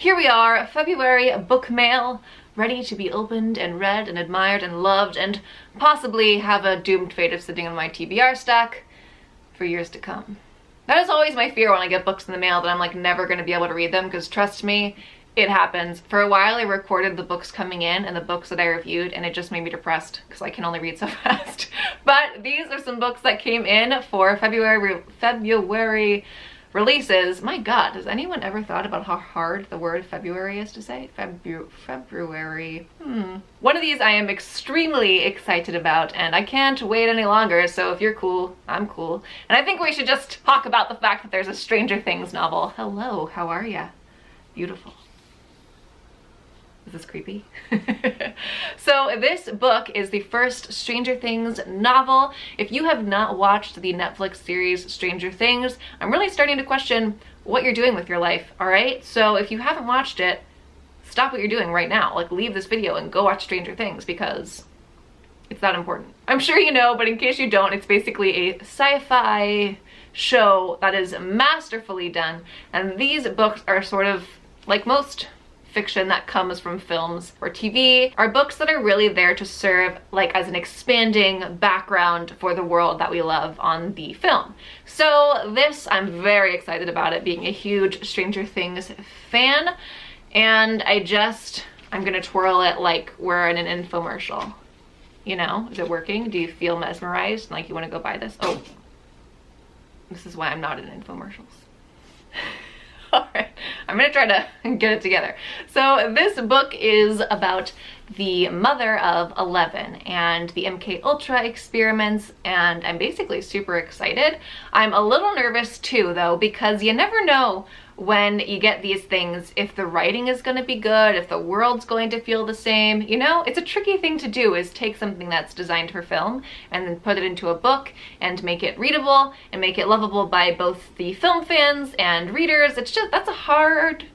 Here we are, February book mail, ready to be opened and read and admired and loved and possibly have a doomed fate of sitting on my TBR stack for years to come. That is always my fear when I get books in the mail, that I'm like never going to be able to read them, because trust me, it happens. For a while I recorded the books coming in and the books that I reviewed, and it just made me depressed because I can only read so fast. But these are some books that came in for February releases. My god, has anyone ever thought about how hard the word February is to say? February. One of these I am extremely excited about, and I can't wait any longer, so if you're cool, I'm cool. And I think we should just talk about the fact that there's a Stranger Things novel. Hello, how are ya? Beautiful. Is this creepy? So this book is the first Stranger Things novel. If you have not watched the Netflix series Stranger Things, I'm really starting to question what you're doing with your life, all right? So if you haven't watched it, stop what you're doing right now. Like, leave this video and go watch Stranger Things, because it's that important. I'm sure you know, but in case you don't, it's basically a sci-fi show that is masterfully done. And these books are sort of like most fiction that comes from films or TV, are books that are really there to serve like as an expanding background for the world that we love on the film. So this, I'm very excited about it, being a huge Stranger Things fan, and I'm gonna twirl it like we're in an infomercial. You know, is it working? Do you feel mesmerized, like you want to go buy this? Oh, this is why I'm not in infomercials. Alright, I'm gonna try to get it together. So this book is about the mother of Eleven and the MK Ultra experiments, and I'm basically super excited. I'm a little nervous too though, because you never know when you get these things if the writing is going to be good, if the world's going to feel the same. You know, it's a tricky thing to do, is take something that's designed for film and then put it into a book and make it readable and make it lovable by both the film fans and readers. That's a hard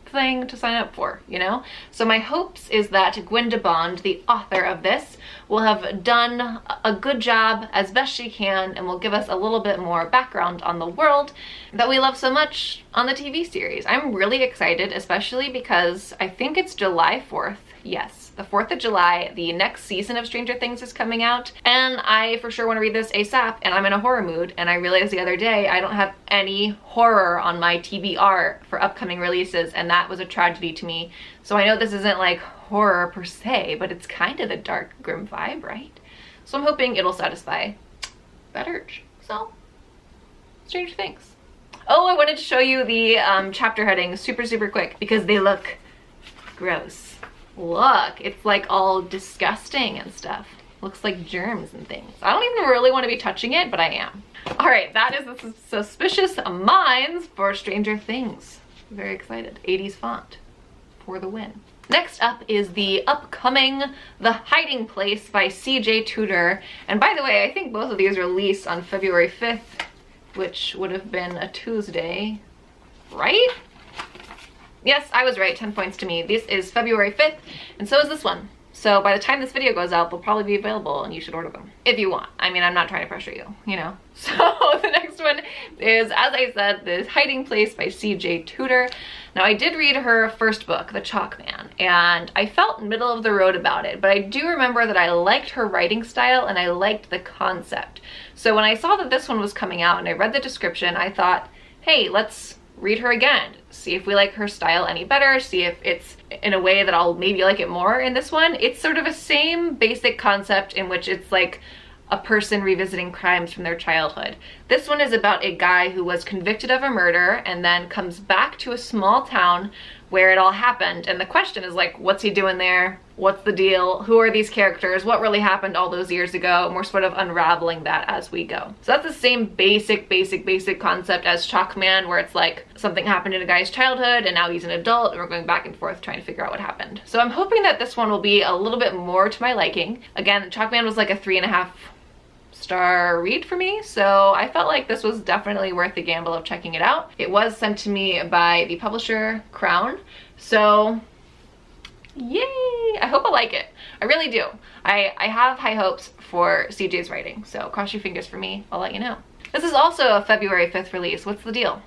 thing to sign up for, you know? So my hopes is that Gwenda Bond, the author of this, will have done a good job as best she can and will give us a little bit more background on the world that we love so much on the TV series. I'm really excited, especially because I think it's July 4th. Yes, the 4th of July, the next season of Stranger Things is coming out, and I for sure want to read this ASAP, and I'm in a horror mood, and I realized the other day I don't have any horror on my TBR for upcoming releases, and that was a tragedy to me. So I know this isn't like horror per se, but it's kind of a dark, grim vibe, right? So I'm hoping it'll satisfy that urge. So, Stranger Things. Oh, I wanted to show you the chapter headings super quick, because they look gross. Look, it's like all disgusting and stuff. Looks like germs and things. I don't even really want to be touching it, but I am. All right, that is the Suspicious Minds for Stranger Things. Very excited. 80s font for the win. Next up is the upcoming The Hiding Place by CJ Tudor. And by the way, I think both of these release on February 5th, which would have been a Tuesday, right? Yes, I was right, 10 points to me. This is February 5th, and so is this one. So by the time this video goes out, they'll probably be available and you should order them if you want. I mean, I'm not trying to pressure you, you know? So the next one is, as I said, The Hiding Place by CJ Tudor. Now, I did read her first book, The Chalk Man, and I felt middle of the road about it, but I do remember that I liked her writing style and I liked the concept. So when I saw that this one was coming out and I read the description, I thought, hey, let's read her again, see if we like her style any better, see if it's in a way that I'll maybe like it more in this one. It's sort of a same basic concept in which it's like a person revisiting crimes from their childhood. This one is about a guy who was convicted of a murder and then comes back to a small town where it all happened, and the question is like, what's he doing there? What's the deal? Who are these characters? What really happened all those years ago? And we're sort of unraveling that as we go. So that's the same basic concept as Chalk Man, where it's like something happened in a guy's childhood and now he's an adult and we're going back and forth trying to figure out what happened. So I'm hoping that this one will be a little bit more to my liking. Again, Chalk Man was like a 3.5 star read for me, so I felt like this was definitely worth the gamble of checking it out. It was sent to me by the publisher Crown, so yay! I hope I like it. I really do. I have high hopes for CJ's writing, so cross your fingers for me. I'll let you know. This is also a February 5th release. What's the deal?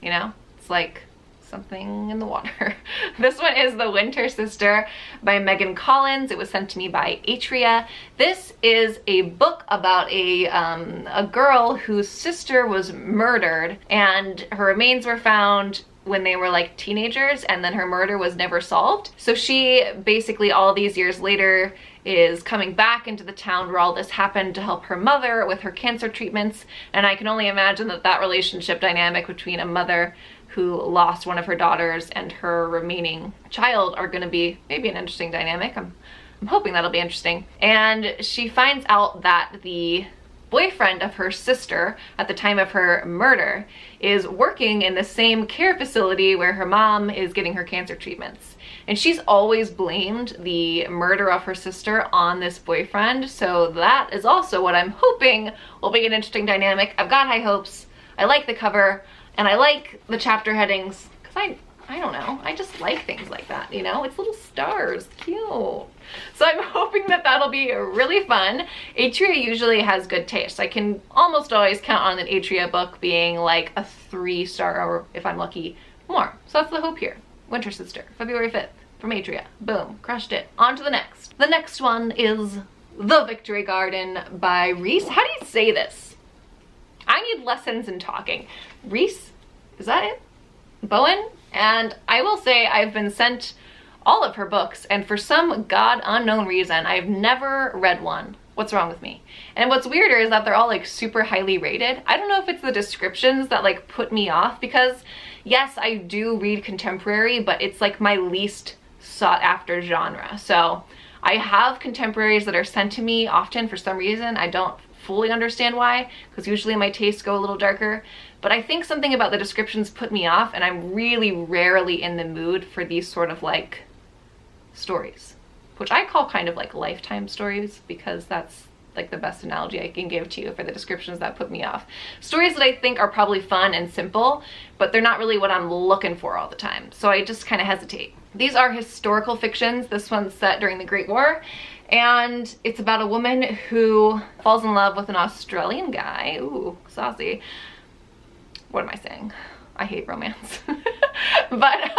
You know, it's like something in the water. This one is The Winter Sister by Megan Collins. It was sent to me by Atria. This is a book about a girl whose sister was murdered, and her remains were found when they were like teenagers, and then her murder was never solved. So she basically all these years later is coming back into the town where all this happened to help her mother with her cancer treatments. And I can only imagine that that relationship dynamic between a mother who lost one of her daughters and her remaining child are going to be maybe an interesting dynamic. I'm hoping that'll be interesting. And she finds out that the boyfriend of her sister at the time of her murder is working in the same care facility where her mom is getting her cancer treatments. And she's always blamed the murder of her sister on this boyfriend. So that is also what I'm hoping will be an interesting dynamic. I've got high hopes. I like the cover and I like the chapter headings because I don't know, I just like things like that, you know? It's little stars, cute. So I'm hoping that that'll be really fun. Atria usually has good taste. I can almost always count on an Atria book being like a 3-star, or if I'm lucky, more. So that's the hope here. Winter Sister, February 5th, from Atria. Boom, crushed it. On to the next. The next one is The Victory Garden by Reese. How do you say this? I need lessons in talking. Reese, is that it? Bowen? And I will say I've been sent all of her books, and for some god unknown reason, I've never read one. What's wrong with me? And what's weirder is that they're all like super highly rated. I don't know if it's the descriptions that like put me off, because yes, I do read contemporary, but it's like my least sought after genre. So I have contemporaries that are sent to me often for some reason. I don't fully understand why, because usually my tastes go a little darker. But I think something about the descriptions put me off, and I'm really rarely in the mood for these sort of like stories, which I call kind of like lifetime stories, because that's like the best analogy I can give to you for the descriptions that put me off. Stories that I think are probably fun and simple, but they're not really what I'm looking for all the time. So I just kind of hesitate. These are historical fictions. This one's set during the Great War, and it's about a woman who falls in love with an Australian guy. Ooh, saucy. What am I saying? I hate romance. But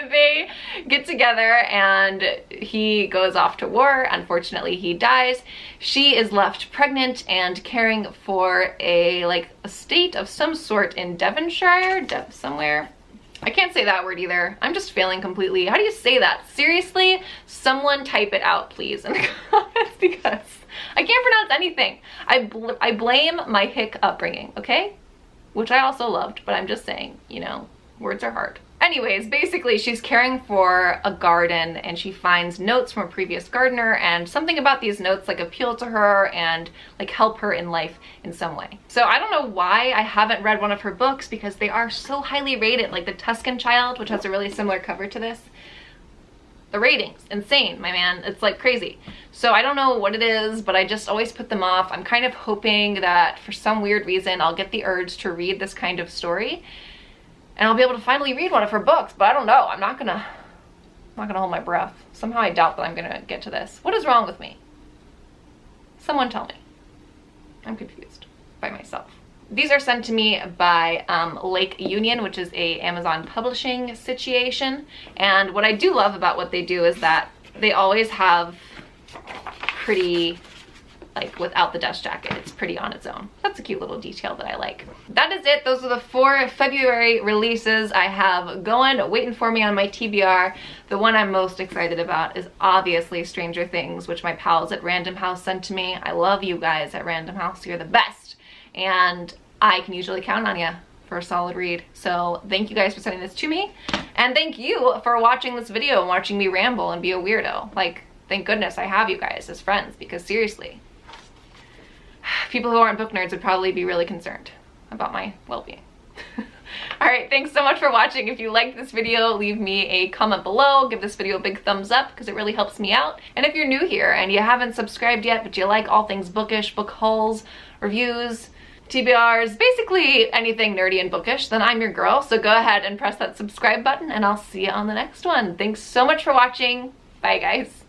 they get together and he goes off to war. Unfortunately, he dies. She is left pregnant and caring for a estate of some sort in Devonshire, somewhere. I can't say that word either. I'm just failing completely. How do you say that? Seriously, someone type it out, please, in the comments, because I can't pronounce anything. I blame my hick upbringing, okay? Which I also loved, but I'm just saying, you know, words are hard. Anyways, basically she's caring for a garden and she finds notes from a previous gardener, and something about these notes like appeal to her and like help her in life in some way. So I don't know why I haven't read one of her books, because they are so highly rated, like The Tuscan Child, which has a really similar cover to this. The ratings, insane, my man. It's like crazy. So I don't know what it is, but I just always put them off. I'm kind of hoping that for some weird reason I'll get the urge to read this kind of story and I'll be able to finally read one of her books, but I don't know. I'm not gonna hold my breath. Somehow I doubt that I'm gonna get to this. What is wrong with me? Someone tell me. I'm confused by myself. These are sent to me by Lake Union, which is a Amazon publishing situation. And what I do love about what they do is that they always have pretty, like without the dust jacket, it's pretty on its own. That's a cute little detail that I like. That is it. Those are the 4 February releases I have going, waiting for me on my TBR. The one I'm most excited about is obviously Stranger Things, which my pals at Random House sent to me. I love you guys at Random House. You're the best. And I can usually count on you for a solid read. So thank you guys for sending this to me. And thank you for watching this video and watching me ramble and be a weirdo. Like, thank goodness I have you guys as friends, because seriously, people who aren't book nerds would probably be really concerned about my well-being. All right, thanks so much for watching. If you liked this video, leave me a comment below. Give this video a big thumbs up because it really helps me out. And if you're new here and you haven't subscribed yet, but you like all things bookish, book hauls, reviews, TBRs, basically anything nerdy and bookish, then I'm your girl. So go ahead and press that subscribe button and I'll see you on the next one. Thanks so much for watching. Bye guys.